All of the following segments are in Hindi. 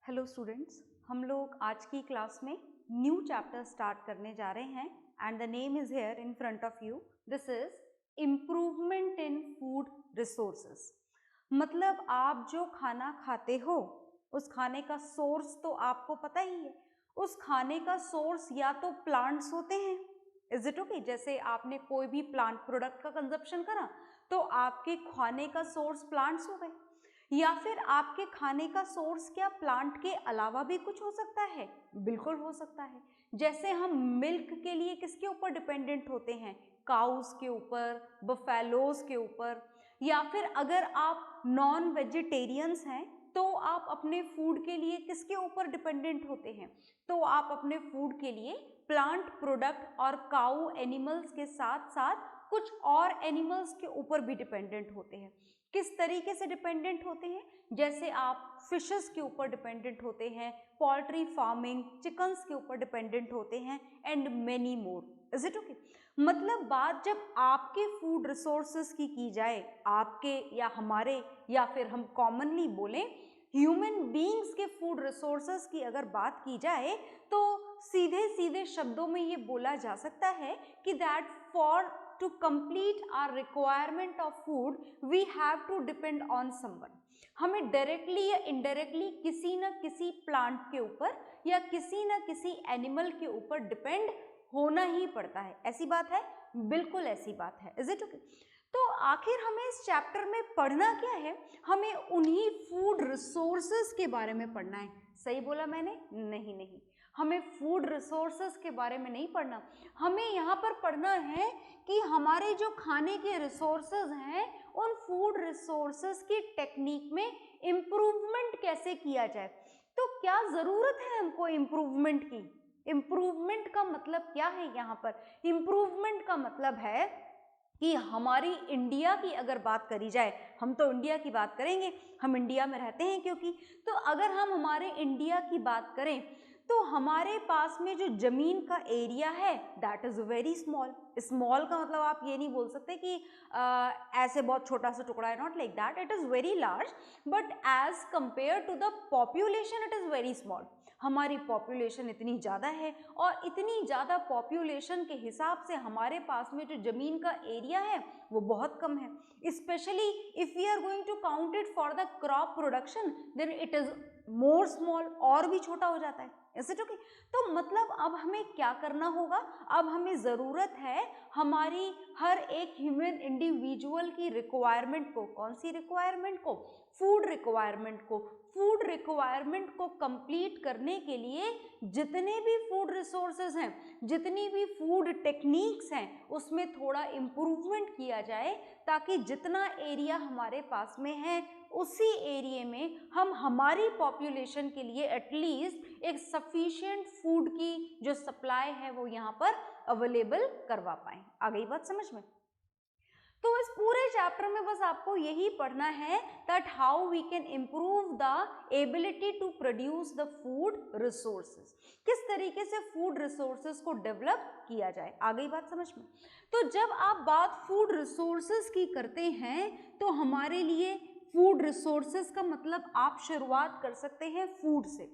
हेलो स्टूडेंट्स, हम लोग आज की क्लास में न्यू चैप्टर स्टार्ट करने जा रहे हैं and the name is here in front of you. This is improvement in food resources. मतलब आप जो खाना खाते हो उस खाने का सोर्स तो आपको पता ही है. उस खाने का सोर्स या तो प्लांट्स होते हैं, इज इट ओके? जैसे आपने कोई भी प्लांट प्रोडक्ट का कंजप्शन करा तो आपके खाने का सोर्स प्लांट्स हो गए, या फिर आपके खाने का सोर्स क्या प्लांट के अलावा भी कुछ हो सकता है? बिल्कुल हो सकता है. जैसे हम मिल्क के लिए किसके ऊपर डिपेंडेंट होते हैं? काउस के ऊपर, बफेलोज के ऊपर. या फिर अगर आप नॉन वेजिटेरियंस हैं तो आप अपने फूड के लिए किसके ऊपर डिपेंडेंट होते हैं? तो आप अपने फूड के लिए प्लांट प्रोडक्ट और काऊ एनिमल्स के साथ साथ कुछ और एनिमल्स के ऊपर भी डिपेंडेंट होते हैं. किस तरीके से डिपेंडेंट होते हैं? जैसे आप फिशेस के ऊपर डिपेंडेंट होते हैं, पोल्ट्री फार्मिंग, चिकन्स के ऊपर डिपेंडेंट होते हैं and many more. Is it okay? मतलब बात जब आपके फूड रिसोर्सेज की जाए, आपके या हमारे या फिर हम कॉमनली बोलें ह्यूमन बीइंग्स के फूड रिसोर्सेज की अगर बात की जाए तो सीधे सीधे शब्दों में ये बोला जा सकता है कि that for to complete our requirement of food we have to depend on someone. हमें डायरेक्टली या इनडायरेक्टली किसी न किसी प्लांट के ऊपर या किसी न किसी एनिमल के ऊपर डिपेंड होना ही पड़ता है. ऐसी बात है? बिल्कुल ऐसी बात है. Is it okay? तो आखिर हमें इस चैप्टर में पढ़ना क्या है? हमें उन्हीं फूड रिसोर्सेज के बारे में पढ़ना है. सही बोला मैंने? नहीं, हमें फूड रिसोर्सेज के बारे में नहीं पढ़ना. हमें यहाँ पर पढ़ना है कि हमारे जो खाने के रिसोर्सेज हैं उन फूड रिसोर्सेज की टेक्निक में इम्प्रूवमेंट कैसे किया जाए. तो क्या ज़रूरत है हमको इम्प्रूवमेंट की? इम्प्रूवमेंट का मतलब क्या है यहाँ पर? इम्प्रूवमेंट का मतलब है कि हमारी इंडिया की अगर बात करी जाए, हम तो इंडिया की बात करेंगे, हम इंडिया में रहते हैं क्योंकि, तो अगर हम हमारे इंडिया की बात करें तो हमारे पास में जो जमीन का एरिया है that is very small. Small का मतलब आप ये नहीं बोल सकते कि ऐसे बहुत छोटा सा टुकड़ा है, not like that. It is very large but as compare to the population it is very small. हमारी पॉपुलेशन इतनी ज़्यादा है और इतनी ज़्यादा पॉपुलेशन के हिसाब से हमारे पास में जो ज़मीन का एरिया है वो बहुत कम है. Specially if we are going to count it for the crop production then it is more small, और भी छोटा हो जाता है. Is it okay? तो मतलब अब हमें क्या करना होगा? अब हमें ज़रूरत है हमारी हर एक ह्यूमन इंडिविजुअल की रिक्वायरमेंट को. कौन सी रिक्वायरमेंट को? फूड रिक्वायरमेंट को. फूड रिक्वायरमेंट को कंप्लीट करने के लिए जितने भी फूड रिसोर्सेज हैं, जितनी भी फूड टेक्निक्स हैं, उसमें थोड़ा इम्प्रूवमेंट किया जाए ताकि जितना एरिया हमारे पास में है उसी एरिया में हम हमारी पॉपुलेशन के लिए एटलीस्ट एक सफिशिएंट फूड की जो सप्लाई है वो यहाँ पर अवेलेबल करवा पाएं. आ गई बात समझ में? तो इस पूरे चैप्टर में बस आपको यही पढ़ना है that how we can improve the ability to produce the food resources. किस तरीके से फूड रिसोर्सेज को डेवलप किया जाए. आ गई बात समझ में? तो जब आप बात फूड रिसोर्सेज की करते हैं तो हमारे लिए फूड रिसोर्सेज का मतलब आप शुरुआत कर सकते हैं फूड से.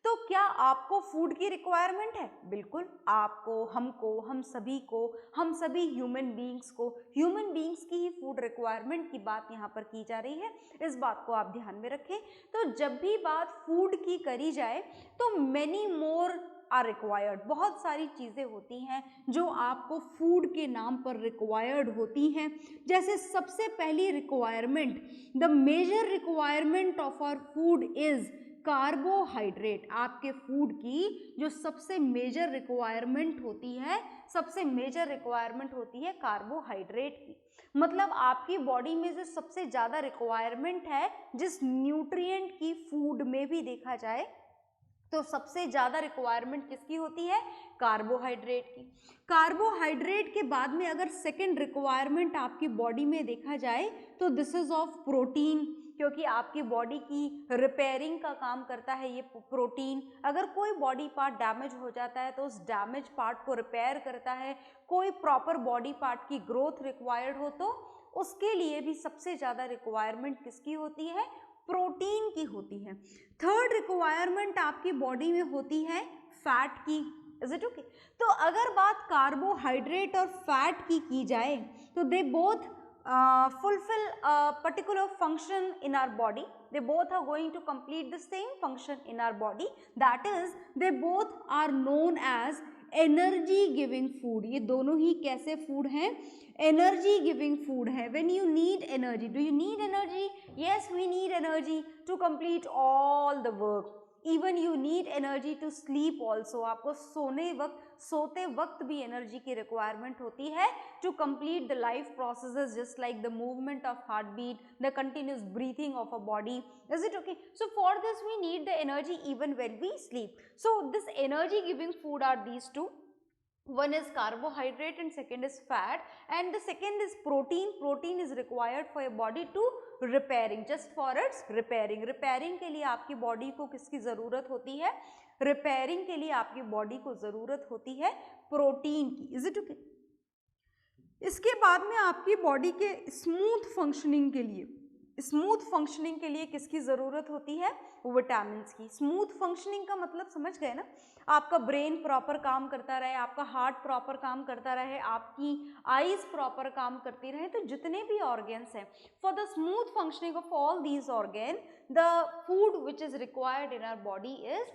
तो क्या आपको फूड की रिक्वायरमेंट है? बिल्कुल आपको, हमको, हम सभी को, हम सभी ह्यूमन बीइंग्स को, ह्यूमन बीइंग्स की ही फूड रिक्वायरमेंट की बात यहाँ पर की जा रही है. इस बात को आप ध्यान में रखें. तो जब भी बात फूड की करी जाए तो मेनी मोर आर रिक्वायर्ड. बहुत सारी चीज़ें होती हैं जो आपको फूड के नाम पर रिक्वायर्ड होती हैं. जैसे सबसे पहली requirement, the major requirement of our food is carbohydrate. आपके फूड की जो सबसे मेजर रिक्वायरमेंट होती है, सबसे मेजर रिक्वायरमेंट होती है कार्बोहाइड्रेट की. मतलब आपकी बॉडी में जो सबसे ज़्यादा रिक्वायरमेंट है जिस न्यूट्रिएंट की फूड में भी देखा जाए तो सबसे ज़्यादा रिक्वायरमेंट किसकी होती है? कार्बोहाइड्रेट की. कार्बोहाइड्रेट के बाद में अगर सेकेंड रिक्वायरमेंट आपकी बॉडी में देखा जाए तो दिस इज ऑफ प्रोटीन, क्योंकि आपकी बॉडी की रिपेयरिंग का काम करता है ये प्रोटीन. अगर कोई बॉडी पार्ट डैमेज हो जाता है तो उस डैमेज पार्ट को रिपेयर करता है. कोई प्रॉपर बॉडी पार्ट की ग्रोथ रिक्वायर्ड हो तो उसके लिए भी सबसे ज़्यादा रिक्वायरमेंट किसकी होती है? प्रोटीन की होती है। थर्ड रिक्वायरमेंट आपकी बॉडी में होती है फैट की। Is it okay? तो अगर बात कार्बोहाइड्रेट और फैट की जाए तो they both fulfill a particular function in our body. They both are going to complete the same function in our body. That is, they both are known as energy giving food. ये दोनों ही कैसे फूड हैं? एनर्जी गिविंग फूड है। When you need energy, do you need energy? Yes, we need energy to complete all the work. Even you need energy to sleep also. आपको सोते वक्त भी एनर्जी की रिक्वायरमेंट होती है to complete the life processes, just like the movement of heart beat, the continuous breathing of a body. Is it okay? So for this we need the energy even when we sleep. So this energy giving food are these two. One is carbohydrate and second is fat, and the second is protein. Protein is required for your body to repairing, just for its repairing. Repairing के लिए आपकी बॉडी को किसकी ज़रूरत होती है? रिपेयरिंग के लिए आपकी बॉडी को ज़रूरत होती है प्रोटीन की। Is it okay? इसके बाद में आपकी बॉडी के स्मूथ फंक्शनिंग के लिए किसकी ज़रूरत होती है? विटामिन्स की। स्मूथ फंक्शनिंग का मतलब समझ गए ना? आपका ब्रेन प्रॉपर काम करता रहे, आपका हार्ट प्रॉपर काम करता रहे, आपकी आईज प्रॉपर काम करती रहे, तो जितने भी ऑर्गेन्स हैं, for the smooth functioning of all these organ, the food which is required in our body is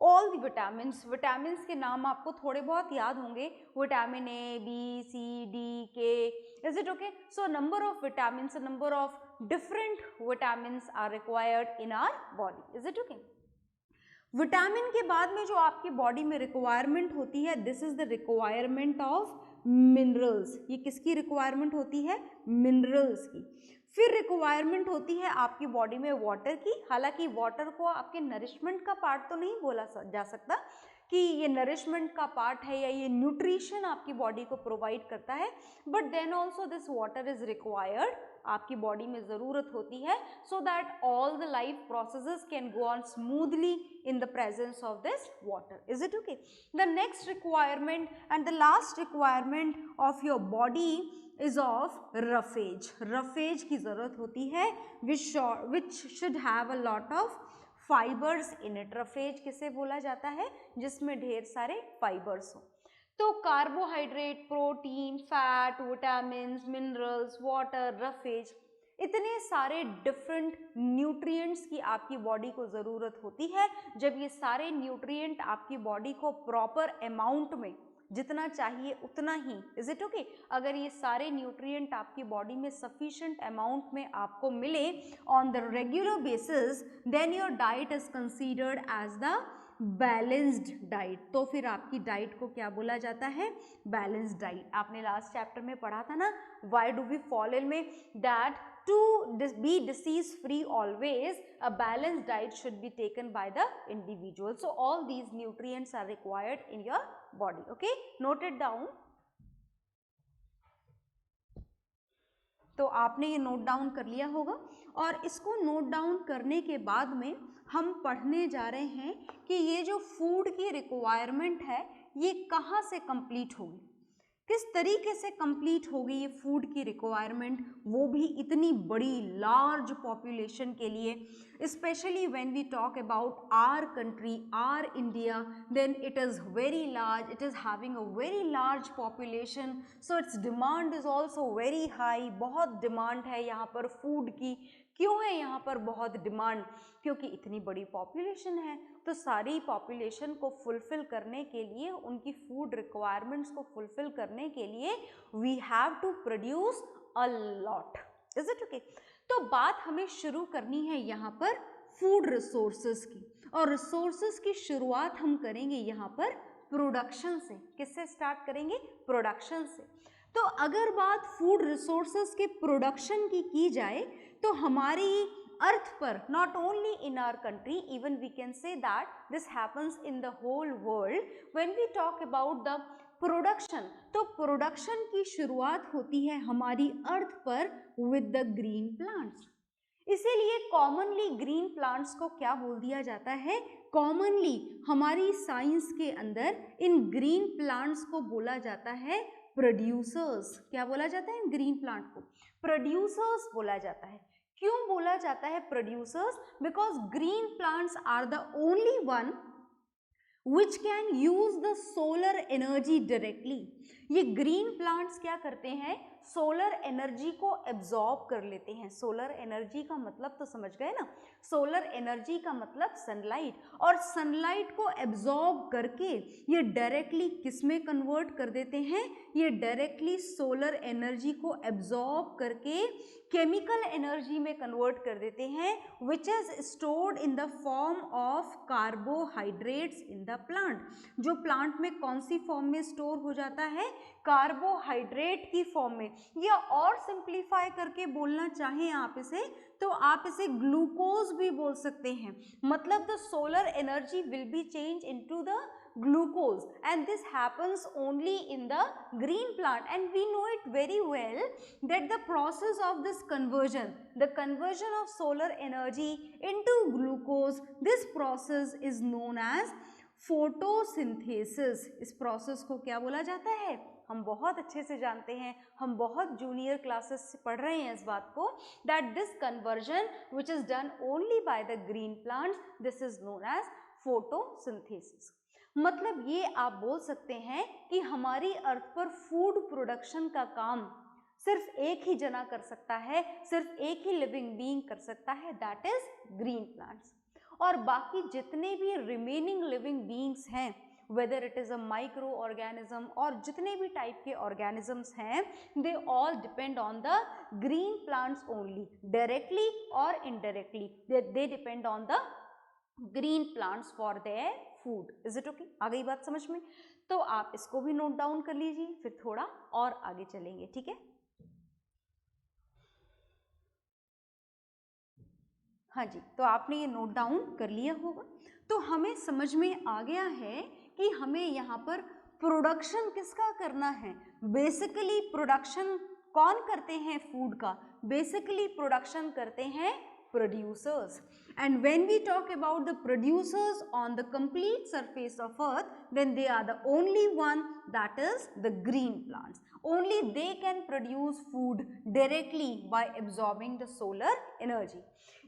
all the vitamins. Vitamins के नाम आपको थोड़े बहुत याद होंगे, vitamin A, B, C, D, K. Is it okay? So number of vitamins, number of different vitamins are required in our body. Is it okay? Vitamin के बाद में जो आपकी बॉडी में रिक्वायरमेंट होती है, this is the requirement of minerals. ये किसकी रिक्वायरमेंट होती है? मिनरल्स की। फिर रिक्वायरमेंट होती है आपकी बॉडी में वाटर की। हालांकि वाटर को आपके नरिशमेंट का पार्ट तो नहीं बोला जा सकता कि ये नरिशमेंट का पार्ट है या ये न्यूट्रिशन आपकी बॉडी को प्रोवाइड करता है, but then also this water is required, आपकी बॉडी में ज़रूरत होती है, so that all the life processes can go on smoothly in the presence of this water. Is it okay? The next requirement and the last requirement of your body is of roughage. Roughage की ज़रूरत होती है which should have a lot of fibers in it. roughage किसे बोला जाता है? जिसमें ढेर सारे fibers हो। तो carbohydrate, protein, fat, vitamins, minerals, water, roughage, इतने सारे डिफरेंट न्यूट्रिएंट्स की आपकी बॉडी को ज़रूरत होती है। जब ये सारे न्यूट्रिएंट आपकी बॉडी को प्रॉपर अमाउंट में, जितना चाहिए उतना ही, इज इट ओके? अगर ये सारे न्यूट्रिएंट आपकी बॉडी में सफिशिएंट अमाउंट में आपको मिले on the regular basis, then your diet is considered as the balanced diet. तो फिर आपकी डाइट को क्या बोला जाता है? Balanced diet. आपने लास्ट चैप्टर में पढ़ा था ना, why do we fall in में, that to be disease free always a balanced diet should be taken by the individual. So all these nutrients are required in your body. Okay, note it down. तो आपने ये नोट डाउन कर लिया होगा, और इसको नोट डाउन करने के बाद में हम पढ़ने जा रहे हैं कि ये जो फूड की रिक्वायरमेंट है ये कहाँ से कंप्लीट होगी, किस तरीके से कंप्लीट होगी ये फूड की रिक्वायरमेंट, वो भी इतनी बड़ी लार्ज पॉपुलेशन के लिए। Specially when we talk about our country, our India, then it is very large, it is having a very large population, so its demand is also very high. बहुत डिमांड है यहाँ पर फूड की। क्यों है यहाँ पर बहुत डिमांड? क्योंकि इतनी बड़ी पॉपुलेशन है, तो सारी पॉपुलेशन को फुलफिल करने के लिए, उनकी फूड रिक्वायरमेंट्स को फुलफिल करने के लिए we have to produce a lot. Is it okay? तो बात हमें शुरू करनी है यहाँ पर फूड रिसोर्सेज की, और रिसोर्सेज की शुरुआत हम करेंगे यहाँ पर प्रोडक्शन से। किससे स्टार्ट करेंगे? प्रोडक्शन से। तो अगर बात फूड रिसोर्सेज के प्रोडक्शन की जाए तो हमारी अर्थ पर, not only in our country, even we can say that this happens in the whole world, when we talk about the production, तो प्रोडक्शन की शुरुआत होती है हमारी अर्थ पर विद द ग्रीन प्लांट्स। इसीलिए कॉमनली ग्रीन प्लांट्स को क्या बोल दिया जाता है? कॉमनली हमारी साइंस के अंदर इन ग्रीन प्लांट्स को बोला जाता है प्रोड्यूसर्स। क्या बोला जाता है? ग्रीन प्लांट को प्रोड्यूसर्स बोला जाता है। क्यों बोला जाता है producers? Because green plants are the only one which can use the solar energy directly. ये ग्रीन प्लांट्स क्या करते हैं? सोलर एनर्जी को एब्जॉर्ब कर लेते हैं. सोलर एनर्जी का मतलब तो समझ गए ना, सोलर एनर्जी का मतलब सनलाइट, और सनलाइट को एब्जॉर्ब करके ये डायरेक्टली किस में कन्वर्ट कर देते हैं? ये डायरेक्टली सोलर एनर्जी को एब्जॉर्ब करके केमिकल एनर्जी में कन्वर्ट कर देते हैं, which is stored in the form of carbohydrates in the plant. जो प्लांट में कौन सी फॉर्म में स्टोर हो जाता है? कार्बोहाइड्रेट की फॉर्म में. या और सिंप्लीफाई करके बोलना चाहें आप इसे, तो आप इसे ग्लूकोज भी बोल सकते हैं. मतलब the solar energy will be change into the glucose, and this happens only in the green plant, and we know it very well that the process of this conversion, the conversion of solar energy into glucose, this process is known as photosynthesis. इस process को क्या बोला जाता है? हम बहुत अच्छे से जानते हैं, हम बहुत जूनियर क्लासेस से पढ़ रहे हैं इस बात को, that this conversion which is done only by the green plants, this is known as photosynthesis. मतलब ये आप बोल सकते हैं कि हमारी अर्थ पर फूड प्रोडक्शन का काम सिर्फ एक ही जना कर सकता है, सिर्फ एक ही लिविंग बीइंग कर सकता है, दैट इज ग्रीन प्लांट्स. और बाकी जितने भी रिमेनिंग लिविंग बीइंग्स हैं, whether it is a micro organism और जितने भी टाइप के ऑर्गेनिजम्स हैं, they all depend on the green plants only, directly और indirectly they depend on the green plants for their food. Is it okay? आ गई बात समझ में? तो आप इसको भी नोट डाउन कर लीजिए, फिर थोड़ा और आगे चलेंगे. ठीक है? हाँ जी, तो आपने ये नोट डाउन कर लिया होगा. तो हमें समझ में आ गया है कि हमें यहाँ पर प्रोडक्शन किसका करना है. बेसिकली प्रोडक्शन कौन करते हैं फूड का? बेसिकली प्रोडक्शन करते हैं producers. And when we talk about the producers on the complete surface of earth, then they are the only one, that is the green plants. Only they can produce food directly by absorbing the solar energy.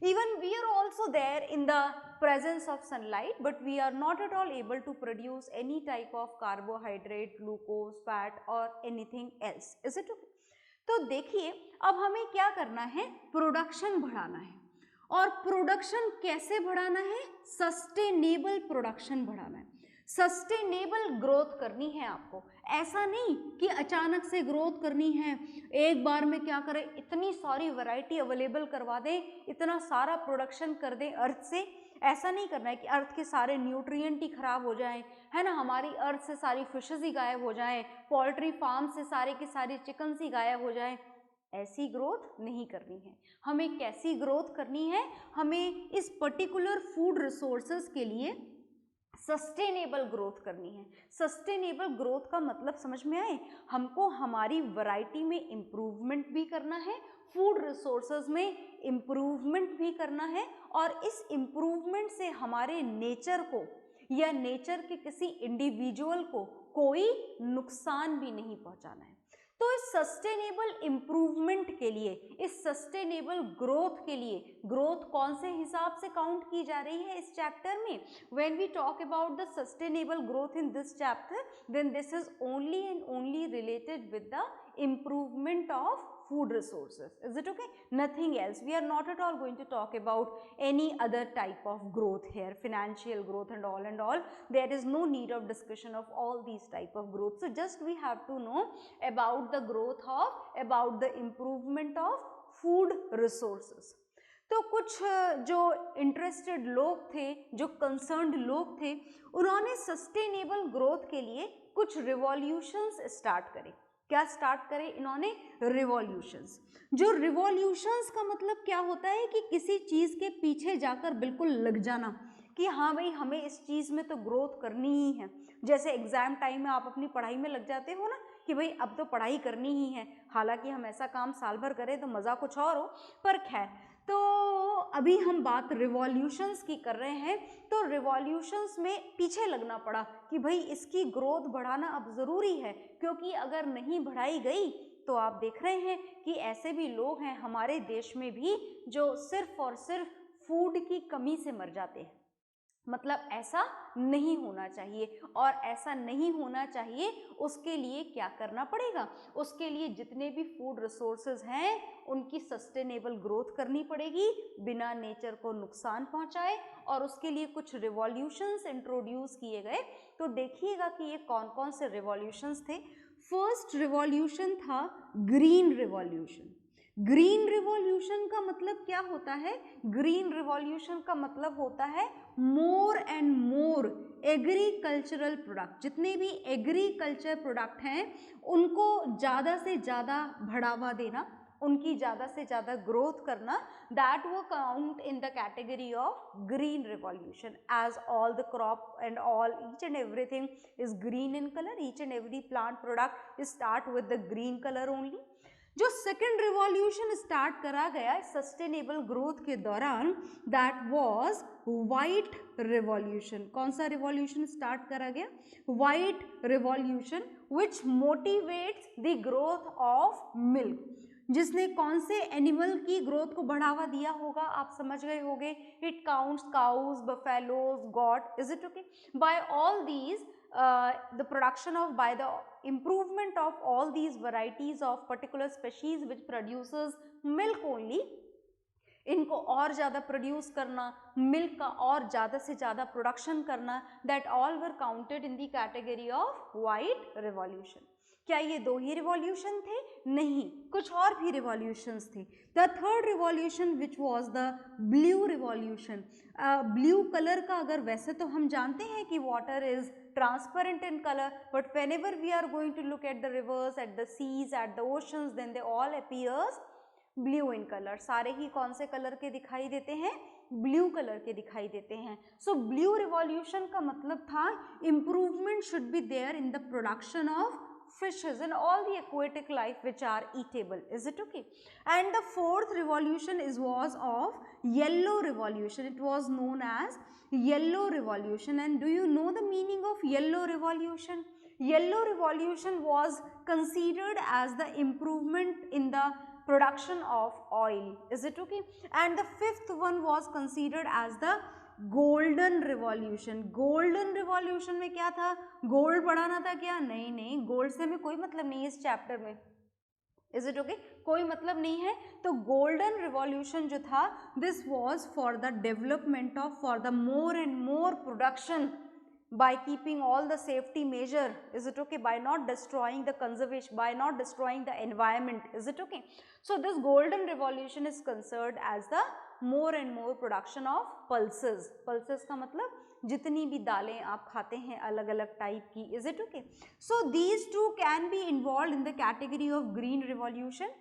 Even we are also there in the presence of sunlight, but we are not at all able to produce any type of carbohydrate, glucose, fat or anything else. Is it okay? तो देखिए, अब हमें क्या करना है? प्रोडक्शन बढ़ाना है. और प्रोडक्शन कैसे बढ़ाना है? सस्टेनेबल प्रोडक्शन बढ़ाना है. सस्टेनेबल ग्रोथ करनी है आपको. ऐसा नहीं कि अचानक से ग्रोथ करनी है, एक बार में क्या करें, इतनी सारी वैरायटी अवेलेबल करवा दें, इतना सारा प्रोडक्शन कर दें अर्थ से. ऐसा नहीं करना है कि अर्थ के सारे न्यूट्रिएंट ही खराब हो जाएं, है ना, हमारी अर्थ से सारी फिशेस ही गायब हो जाएं, पोल्ट्री फार्म से सारे की सारी चिकन्स ही गायब हो जाएं. ऐसी ग्रोथ नहीं करनी है. हमें कैसी ग्रोथ करनी है? हमें इस पर्टिकुलर फूड रिसोर्सेज के लिए सस्टेनेबल ग्रोथ करनी है. सस्टेनेबल ग्रोथ का मतलब समझ में आए? हमको हमारी वैरायटी में इम्प्रूवमेंट भी करना है, फूड रिसोर्सेज में इम्प्रूवमेंट भी करना है, और इस इम्प्रूवमेंट से हमारे नेचर को या नेचर के किसी इंडिविजुअल को कोई नुकसान भी नहीं पहुंचाना है. तो इस सस्टेनेबल इम्प्रूवमेंट के लिए, इस सस्टेनेबल ग्रोथ के लिए, ग्रोथ कौन से हिसाब से काउंट की जा रही है इस चैप्टर में? When we talk about the sustainable growth in this chapter, then this is only and only related with the improvement of food resources. Is it okay? Nothing else. We are not at all going to talk about any other type of growth here, financial growth and all. There is no need of discussion of all these type of growth. So just we have to know about the growth of, about the improvement of food resources. तो कुछ जो इंटरेस्टेड लोग थे, जो कंसर्न्ड लोग थे, उन्होंने सस्टेनेबल ग्रोथ के लिए कुछ रिवॉल्यूशंस स्टार्ट करे. क्या स्टार्ट करे इन्होंने? रिवॉल्यूशंस. जो रिवॉल्यूशंस का मतलब क्या होता है कि किसी चीज़ के पीछे जाकर बिल्कुल लग जाना कि हाँ भाई हमें इस चीज़ में तो ग्रोथ करनी ही है. जैसे एग्जाम टाइम में आप अपनी पढ़ाई में लग जाते हो ना कि भाई अब तो पढ़ाई करनी ही है, हालांकि हम ऐसा काम साल भर करें तो मज़ा कुछ और हो, पर खैर. तो अभी हम बात रिवॉल्यूशंस की कर रहे हैं. तो रिवॉल्यूशंस में पीछे लगना पड़ा कि भाई इसकी ग्रोथ बढ़ाना अब ज़रूरी है, क्योंकि अगर नहीं बढ़ाई गई तो आप देख रहे हैं कि ऐसे भी लोग हैं हमारे देश में भी जो सिर्फ और सिर्फ फूड की कमी से मर जाते हैं। मतलब ऐसा नहीं होना चाहिए, और ऐसा नहीं होना चाहिए उसके लिए क्या करना पड़ेगा, उसके लिए जितने भी फूड रिसोर्सेज हैं उनकी सस्टेनेबल ग्रोथ करनी पड़ेगी बिना नेचर को नुकसान पहुंचाए, और उसके लिए कुछ रिवॉल्यूशंस इंट्रोड्यूस किए गए। तो देखिएगा कि ये कौन कौन से रिवॉल्यूशंस थे। फर्स्ट रिवॉल्यूशन था ग्रीन रिवॉल्यूशन। ग्रीन रिवॉल्यूशन का मतलब क्या होता है? ग्रीन रिवॉल्यूशन का मतलब होता है more and more agricultural product, जितने भी एग्रीकल्चर प्रोडक्ट हैं उनको ज़्यादा से ज़्यादा बढ़ावा देना, उनकी ज़्यादा से ज़्यादा ग्रोथ करना, दैट वो count in the category of green revolution, as all the crop and all each and everything is green in colour, each and every plant product start with the green colour only. जो सेकेंड रिवॉल्यूशन स्टार्ट करा गया सस्टेनेबल ग्रोथ के दौरान, दैट वाज व्हाइट रिवॉल्यूशन। कौन सा रिवॉल्यूशन स्टार्ट करा गया? White revolution, which motivates the growth of milk, जिसने कौन से एनिमल की ग्रोथ को बढ़ावा दिया होगा आप समझ गए होंगे। It counts cows, buffaloes, goat, is it okay? By all these the production of, by the improvement of all these varieties of particular species which produces milk only, इनको और ज़्यादा प्रोड्यूस करना, मिल्क का और ज़्यादा से ज़्यादा प्रोडक्शन करना, that all were counted in the category of white revolution. क्या ये दो ही रिवॉल्यूशन थे? नहीं, कुछ और भी रिवॉल्यूशंस थे। The third revolution which was the blue revolution. Blue colour का, अगर वैसे तो हम जानते हैं कि water is transparent in color, but whenever we are going to look at the rivers, at the seas, at the oceans, then they all appears blue in color। सारे ही कौन से कलर के दिखाई देते हैं? ब्लू कलर के दिखाई देते हैं। सो ब्लू रिवॉल्यूशन का मतलब था improvement should be there in the production of fishes and all the aquatic life which are eatable, is it okay? And the fourth revolution was of yellow revolution. It was known as yellow revolution. And do you know the meaning of yellow revolution? Yellow revolution was considered as the improvement in the production of oil, is it okay? And the fifth one was considered as the golden revolution. Golden revolution में क्या था? गोल्ड बढ़ाना था क्या? नहीं नहीं, गोल्ड से हमें कोई मतलब नहीं है इस चैप्टर में, इज इट ओके? कोई मतलब नहीं है। तो गोल्डन रिवॉल्यूशन जो था, this was for the development of, for the more and more production by keeping all the safety measure, is it okay? By not destroying the conservation, by not destroying the environment, is it okay? So this golden revolution is considered as the more and more production of pulses। pulses का मतलब जितनी भी दालें आप खाते हैं अलग अलग टाइप की, is it okay? So these two can be involved in the category of green revolution,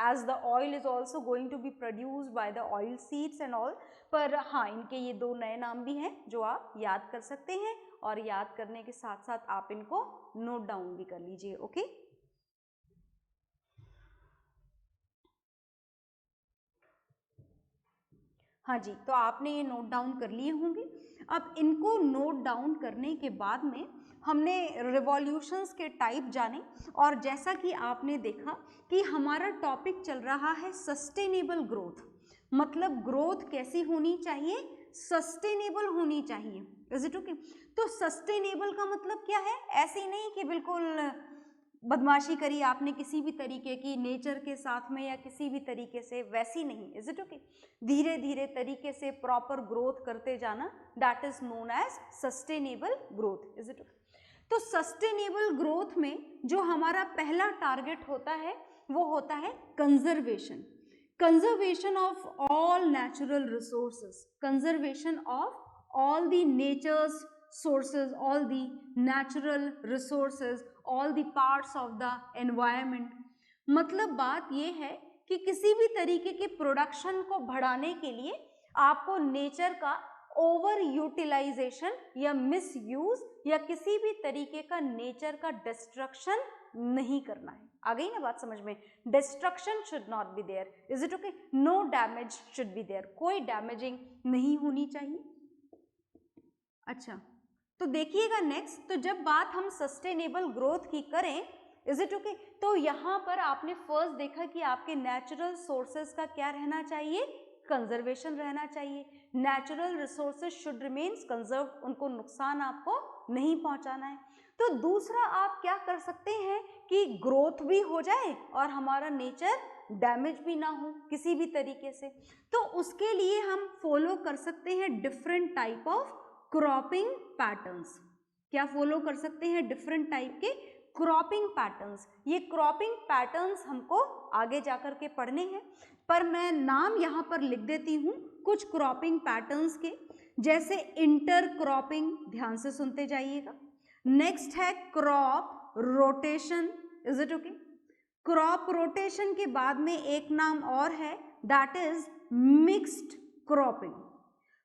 as the oil is also going to be produced by the oil seeds and all। पर हाँ, इनके ये दो नए नाम भी हैं जो आप याद कर सकते हैं, और याद करने के साथ साथ आप इनको नोट डाउन भी कर लीजिए, ओके? हाँ जी, तो आपने ये नोट डाउन कर लिए होंगे। अब इनको नोट डाउन करने के बाद में हमने रिवॉल्यूशंस के टाइप जाने, और जैसा कि आपने देखा कि हमारा टॉपिक चल रहा है सस्टेनेबल ग्रोथ, मतलब ग्रोथ कैसी होनी चाहिए? सस्टेनेबल होनी चाहिए, इज इट ओके? तो सस्टेनेबल का मतलब क्या है? ऐसे नहीं कि बिल्कुल बदमाशी करी आपने किसी भी तरीके की नेचर के साथ में या किसी भी तरीके से, वैसी नहीं, इज इट ओके? धीरे धीरे तरीके से प्रॉपर ग्रोथ करते जाना, that is known as sustainable growth, is it okay? तो सस्टेनेबल ग्रोथ में जो हमारा पहला टारगेट होता है वो होता है conservation. Conservation of all natural resources, conservation of all the natures sources, all the natural resources, all the parts of the environment। मतलब बात ये है कि किसी भी तरीके के प्रोडक्शन को बढ़ाने के लिए आपको नेचर का ओवर यूटिलाइजेशन या मिस यूज या किसी भी तरीके का नेचर का डिस्ट्रक्शन नहीं करना है। आ गई ना बात समझ में? Destruction should not be there, is it okay? No damage should be there, कोई डैमेजिंग नहीं होनी चाहिए। अच्छा, तो देखिएगा नेक्स्ट, तो जब बात हम सस्टेनेबल ग्रोथ की करें इज इट ओके? तो यहाँ पर आपने फर्स्ट देखा कि आपके नेचुरल सोर्सेज का क्या रहना चाहिए, कंजर्वेशन रहना चाहिए। Natural resources should remains conserve, उनको नुकसान आपको नहीं पहुंचाना है। तो दूसरा आप क्या कर सकते हैं कि ग्रोथ भी हो जाए और हमारा नेचर डैमेज भी ना हो किसी भी तरीके से। तो उसके लिए हम फॉलो कर सकते हैं different type of cropping patterns. क्या फॉलो कर सकते हैं? डिफरेंट टाइप के क्रॉपिंग पैटर्न्स। ये क्रॉपिंग पैटर्न्स हमको आगे जाकर के पढ़ने हैं, पर मैं नाम यहाँ पर लिख देती हूँ कुछ क्रॉपिंग पैटर्न्स के, जैसे इंटर क्रॉपिंग, ध्यान से सुनते जाइएगा। नेक्स्ट है crop rotation, is it okay? Crop rotation के बाद में एक नाम और है, that is mixed cropping.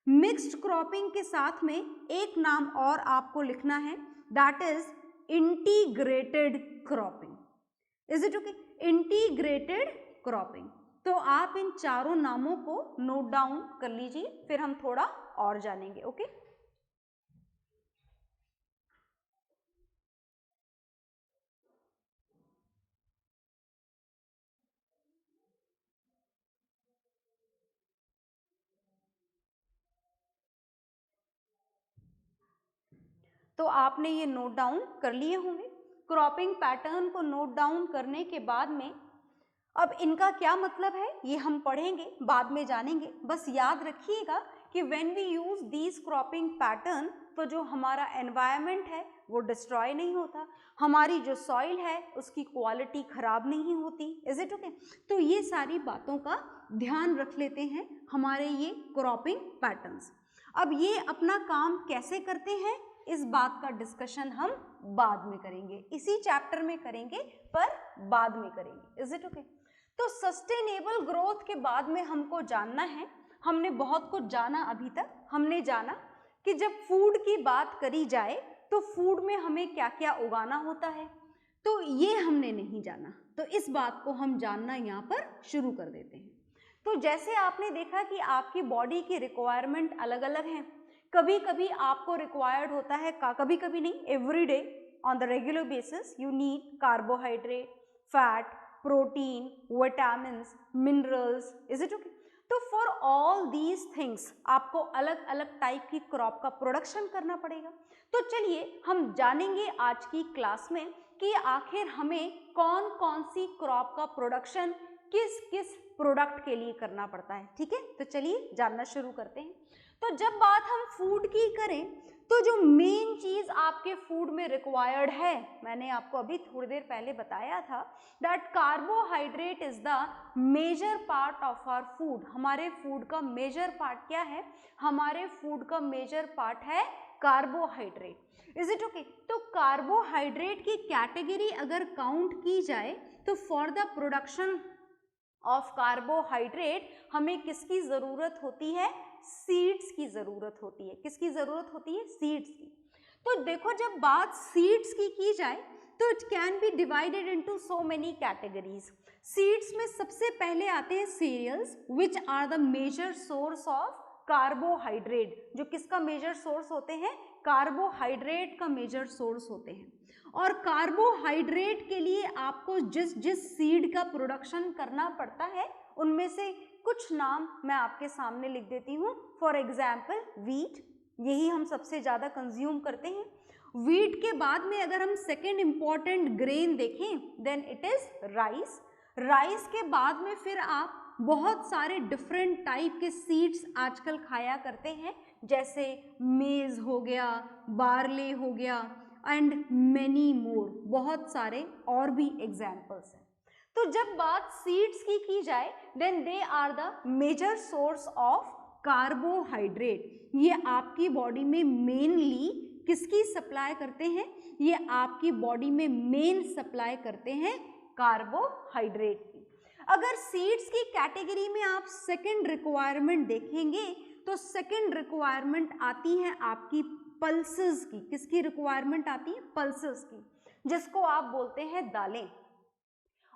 Mixed cropping के साथ में एक नाम और आपको लिखना है, that is integrated cropping. Is it okay? Integrated cropping. तो आप इन चारों नामों को नोट डाउन कर लीजिए, फिर हम थोड़ा और जानेंगे। ओके? तो आपने ये नोट डाउन कर लिए होंगे। क्रॉपिंग पैटर्न को नोट डाउन करने के बाद में अब इनका क्या मतलब है ये हम पढ़ेंगे, बाद में जानेंगे। बस याद रखिएगा कि when we use these cropping pattern, तो जो हमारा एनवायरनमेंट है वो डिस्ट्रॉय नहीं होता, हमारी जो सॉइल है उसकी क्वालिटी खराब नहीं होती। Is it okay? तो ये सारी बातों का ध्यान रख लेते हैं हमारे ये क्रॉपिंग पैटर्न्स। अब ये अपना काम कैसे करते हैं इस बात का डिस्कशन हम बाद में करेंगे, इसी चैप्टर में करेंगे, पर बाद में करेंगे। Is it okay? तो सस्टेनेबल ग्रोथ के बाद में हमको जानना है, हमने बहुत कुछ जाना अभी तक। हमने जाना कि जब फूड की बात करी जाए तो फूड में हमें क्या क्या उगाना होता है, तो ये हमने नहीं जाना, तो इस बात को हम जानना यहाँ पर शुरू कर देते हैं। तो जैसे आपने देखा कि आपकी बॉडी की रिक्वायरमेंट अलग अलग हैं। कभी कभी आपको रिक्वायर्ड होता है, कभी कभी नहीं, every day on the regular basis you need carbohydrate, fat, protein, vitamins, minerals. Is it okay? तो फॉर ऑल दीज थिंग्स आपको अलग अलग टाइप की क्रॉप का प्रोडक्शन करना पड़ेगा। तो चलिए हम जानेंगे आज की क्लास में कि आखिर हमें कौन कौन सी क्रॉप का प्रोडक्शन किस किस प्रोडक्ट के लिए करना पड़ता है। ठीक है? तो चलिए जानना शुरू करते हैं। तो जब बात हम फूड की करें तो जो मेन चीज आपके फूड में रिक्वायर्ड है, मैंने आपको अभी थोड़ी देर पहले बताया था, that carbohydrate is the major part of our food. हमारे फूड का मेजर पार्ट क्या है? हमारे फूड का मेजर पार्ट है कार्बोहाइड्रेट। Is it okay? तो कार्बोहाइड्रेट की कैटेगरी अगर काउंट की जाए तो for the production of carbohydrate हमें किसकी जरूरत होती है? सीड्स की जरूरत होती है। किसकी जरूरत होती है? सीड्स की। तो देखो जब बात सीड्स की जाए तो it can be divided into so many categories. Seeds में सबसे पहले आते हैं cereals which are the major source of carbohydrate. जो किसका मेजर सोर्स होते हैं? कार्बोहाइड्रेट का मेजर सोर्स होते हैं। और कार्बोहाइड्रेट के लिए आपको जिस जिस सीड का प्रोडक्शन करना पड़ता है उनमें से कुछ नाम मैं आपके सामने लिख देती हूँ। फॉर एग्जाम्पल वीट, यही हम सबसे ज़्यादा कंज्यूम करते हैं। वीट के बाद में अगर हम सेकेंड इम्पॉर्टेंट ग्रेन देखें then it is rice. Rice के बाद में फिर आप बहुत सारे डिफरेंट टाइप के सीड्स आजकल खाया करते हैं, जैसे मेज हो गया, बार्ले हो गया एंड मेनी मोर, बहुत सारे और भी एग्जाम्पल्स हैं। तो जब बात सीड्स की जाए then they are the major source of carbohydrate. ये आपकी बॉडी में मेनली किसकी सप्लाई करते हैं? ये आपकी बॉडी में मेन सप्लाई करते हैं कार्बोहाइड्रेट की। अगर सीड्स की कैटेगरी में आप सेकंड रिक्वायरमेंट देखेंगे तो सेकंड रिक्वायरमेंट आती है आपकी पल्सेस की। किसकी रिक्वायरमेंट आती है? पल्सेस की, जिसको आप बोलते हैं दालें।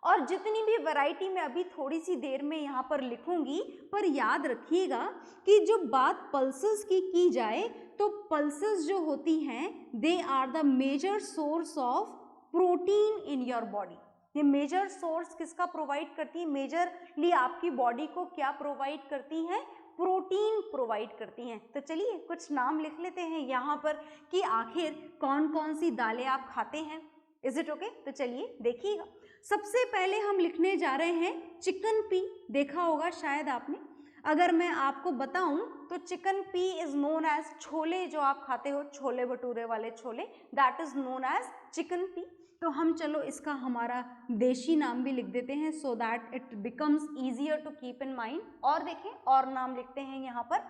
और जितनी भी वैरायटी मैं अभी थोड़ी सी देर में यहाँ पर लिखूंगी, पर याद रखिएगा कि जो बात पल्सेस की जाए तो पल्सेस जो होती हैं they are the major source of protein in your body. ये मेजर सोर्स किसका प्रोवाइड करती है? मेजरली आपकी बॉडी को क्या प्रोवाइड करती हैं? प्रोटीन प्रोवाइड करती हैं। तो चलिए कुछ नाम लिख लेते हैं यहाँ पर कि आखिर कौन कौन सी दालें आप खाते हैं। Is it okay? तो चलिए देखिएगा। सबसे पहले हम लिखने जा रहे हैं चिकन पी। देखा होगा शायद आपने। अगर मैं आपको बताऊं तो chicken pea is known as chole, जो आप खाते हो छोले भटूरे वाले chole, that is known as chicken pea. तो हम चलो इसका हमारा देशी नाम भी लिख देते हैं so that it becomes easier to keep in mind. और देखें और नाम लिखते हैं यहाँ पर।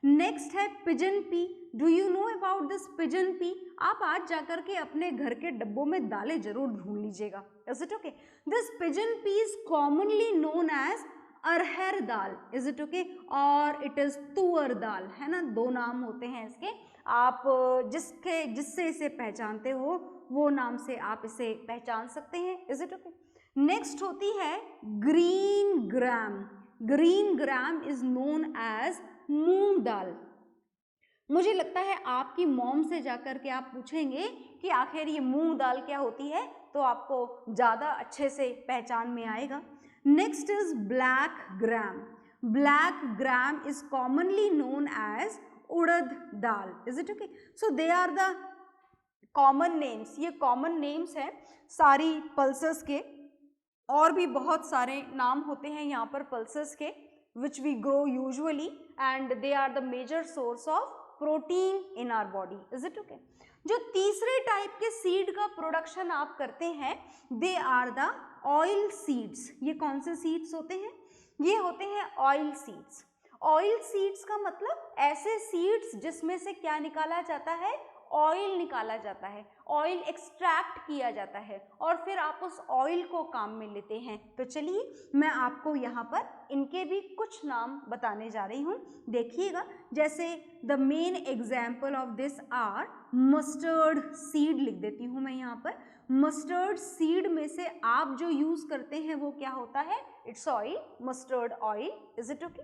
नेक्स्ट है pigeon P. Do you know about this pigeon P? आप आज जाकर के अपने घर के डब्बों में दालें जरूर ढूंढ लीजिएगा। Is it okay? This pigeon pea is commonly known as arhar dal. Is it okay? और इट इज तुअर दाल, है ना। दो नाम होते हैं इसके। आप जिससे इसे पहचानते हो वो नाम से आप इसे पहचान सकते हैं। Is it okay? नेक्स्ट होती है green gram. Green gram is known as moong dal. मुझे लगता है आपकी मॉम से जाकर के आप पूछेंगे कि आखिर ये मूंग दाल क्या होती है, तो आपको ज़्यादा अच्छे से पहचान में आएगा। Next is black gram. Black gram is commonly known as urad dal. Is it okay? So they are the common names. ये कॉमन नेम्स हैं सारी पल्सेस के। और भी बहुत सारे नाम होते हैं यहाँ पर पल्सेस के which we grow usually and they are the major source of protein in our body. Is it okay? जो तीसरे टाइप के सीड का प्रोडक्शन आप करते हैं they are the oil seeds. ये कौन से सीड्स होते हैं? ये होते हैं ऑयल सीड्स। ऑयल सीड्स का मतलब ऐसे सीड्स जिसमें से क्या निकाला जाता है? ऑयल निकाला जाता है, ऑयल एक्सट्रैक्ट किया जाता है और फिर आप उस ऑयल को काम में लेते हैं। तो चलिए मैं आपको यहाँ पर इनके भी कुछ नाम बताने जा रही हूँ, देखिएगा। जैसे the main example of this are mustard seed, लिख देती हूँ मैं यहाँ पर। मस्टर्ड सीड में से आप जो यूज करते हैं वो क्या होता है? It's oil, mustard oil. Is it okay?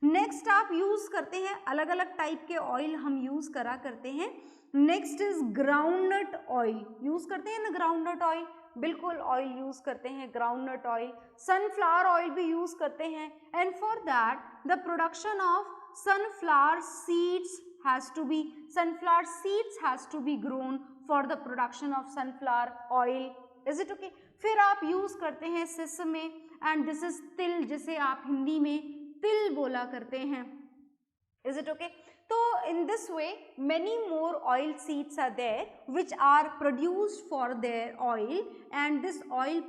Next आप यूज करते हैं, अलग अलग टाइप के ऑयल हम यूज करा करते हैं। Next is groundnut oil. Use करते हैं ना ग्राउंडनट ऑयल? बिल्कुल ऑयल यूज करते हैं, ग्राउंडनट ऑयल। सनफ्लावर ऑयल भी यूज करते हैं। And for that the production of sunflower seeds has to be grown for the production of sunflower oil. Is it okay? फिर आप यूज करते हैं सेसमे एंड दिस इज तिल, जिसे आप हिंदी में तिल बोला करते हैं। Is it okay? So in this way many more oil seeds are there which are produced for their oil and this oil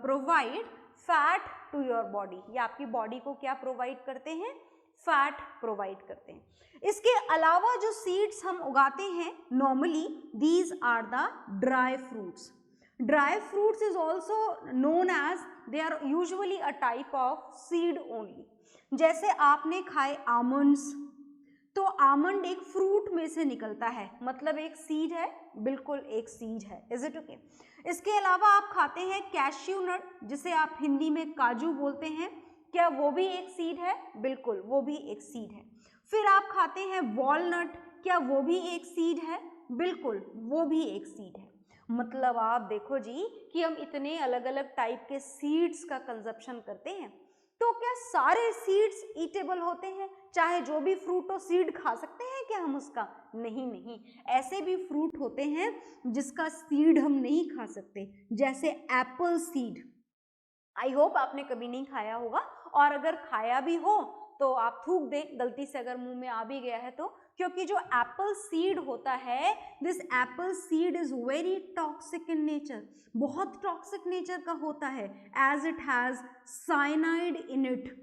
provide fat to your body. ये आपकी बॉडी को क्या प्रोवाइड करते हैं? फैट प्रोवाइड करते हैं। इसके अलावा जो सीड्स हम उगाते हैं normally these are the dry fruits. Dry fruits is also known as, they are usually a type of seed only. जैसे आपने खाए आमंड्स, तो आमंड एक फ्रूट में से निकलता है, मतलब एक सीड है, बिल्कुल एक सीड है। Is it okay? इसके अलावा आप खाते हैं कैश्यू नट, जिसे आप हिंदी में काजू बोलते हैं, क्या वो भी एक सीड है? बिल्कुल वो भी एक सीड है। फिर आप खाते हैं वॉलनट, क्या वो भी एक सीड है? बिल्कुल वो भी एक सीड है। मतलब आप देखो जी कि हम इतने अलग अलग टाइप के सीड्स का कंजप्शन करते हैं, तो क्या सारे सीड्स ईटेबल होते हैं? चाहे जो भी फ्रूट हो सीड खा सकते हैं क्या हम उसका? नहीं नहीं, ऐसे भी फ्रूट होते हैं जिसका सीड हम नहीं खा सकते, जैसे एप्पल सीड। आई होप आपने कभी नहीं खाया होगा, और अगर खाया भी हो तो आप थूक दें गलती से अगर मुंह में आ भी गया है तो, क्योंकि जो एप्पल सीड होता है, this apple seed is very toxic in nature, बहुत टॉक्सिक नेचर का होता है, as it has cyanide in it.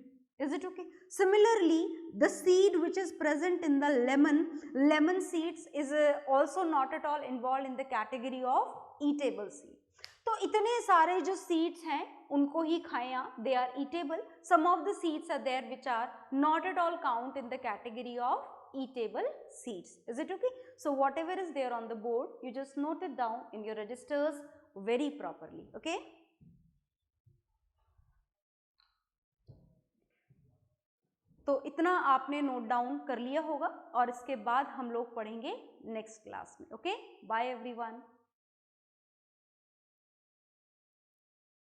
Is it okay? Similarly, the seed which is present in the lemon seeds is also not at all involved in the category of eatable seed. तो इतने सारे जो सीड्स हैं उनको ही खाएं आप, they are edible. Some of the seeds are there which are not at all count in the category of edible seeds. Is it okay? So whatever is there on the board, you just note it down in your registers very properly. Okay? तो इतना आपने नोट डाउन कर लिया होगा और इसके बाद हम लोग पढ़ेंगे नेक्स्ट क्लास में। Okay, bye everyone.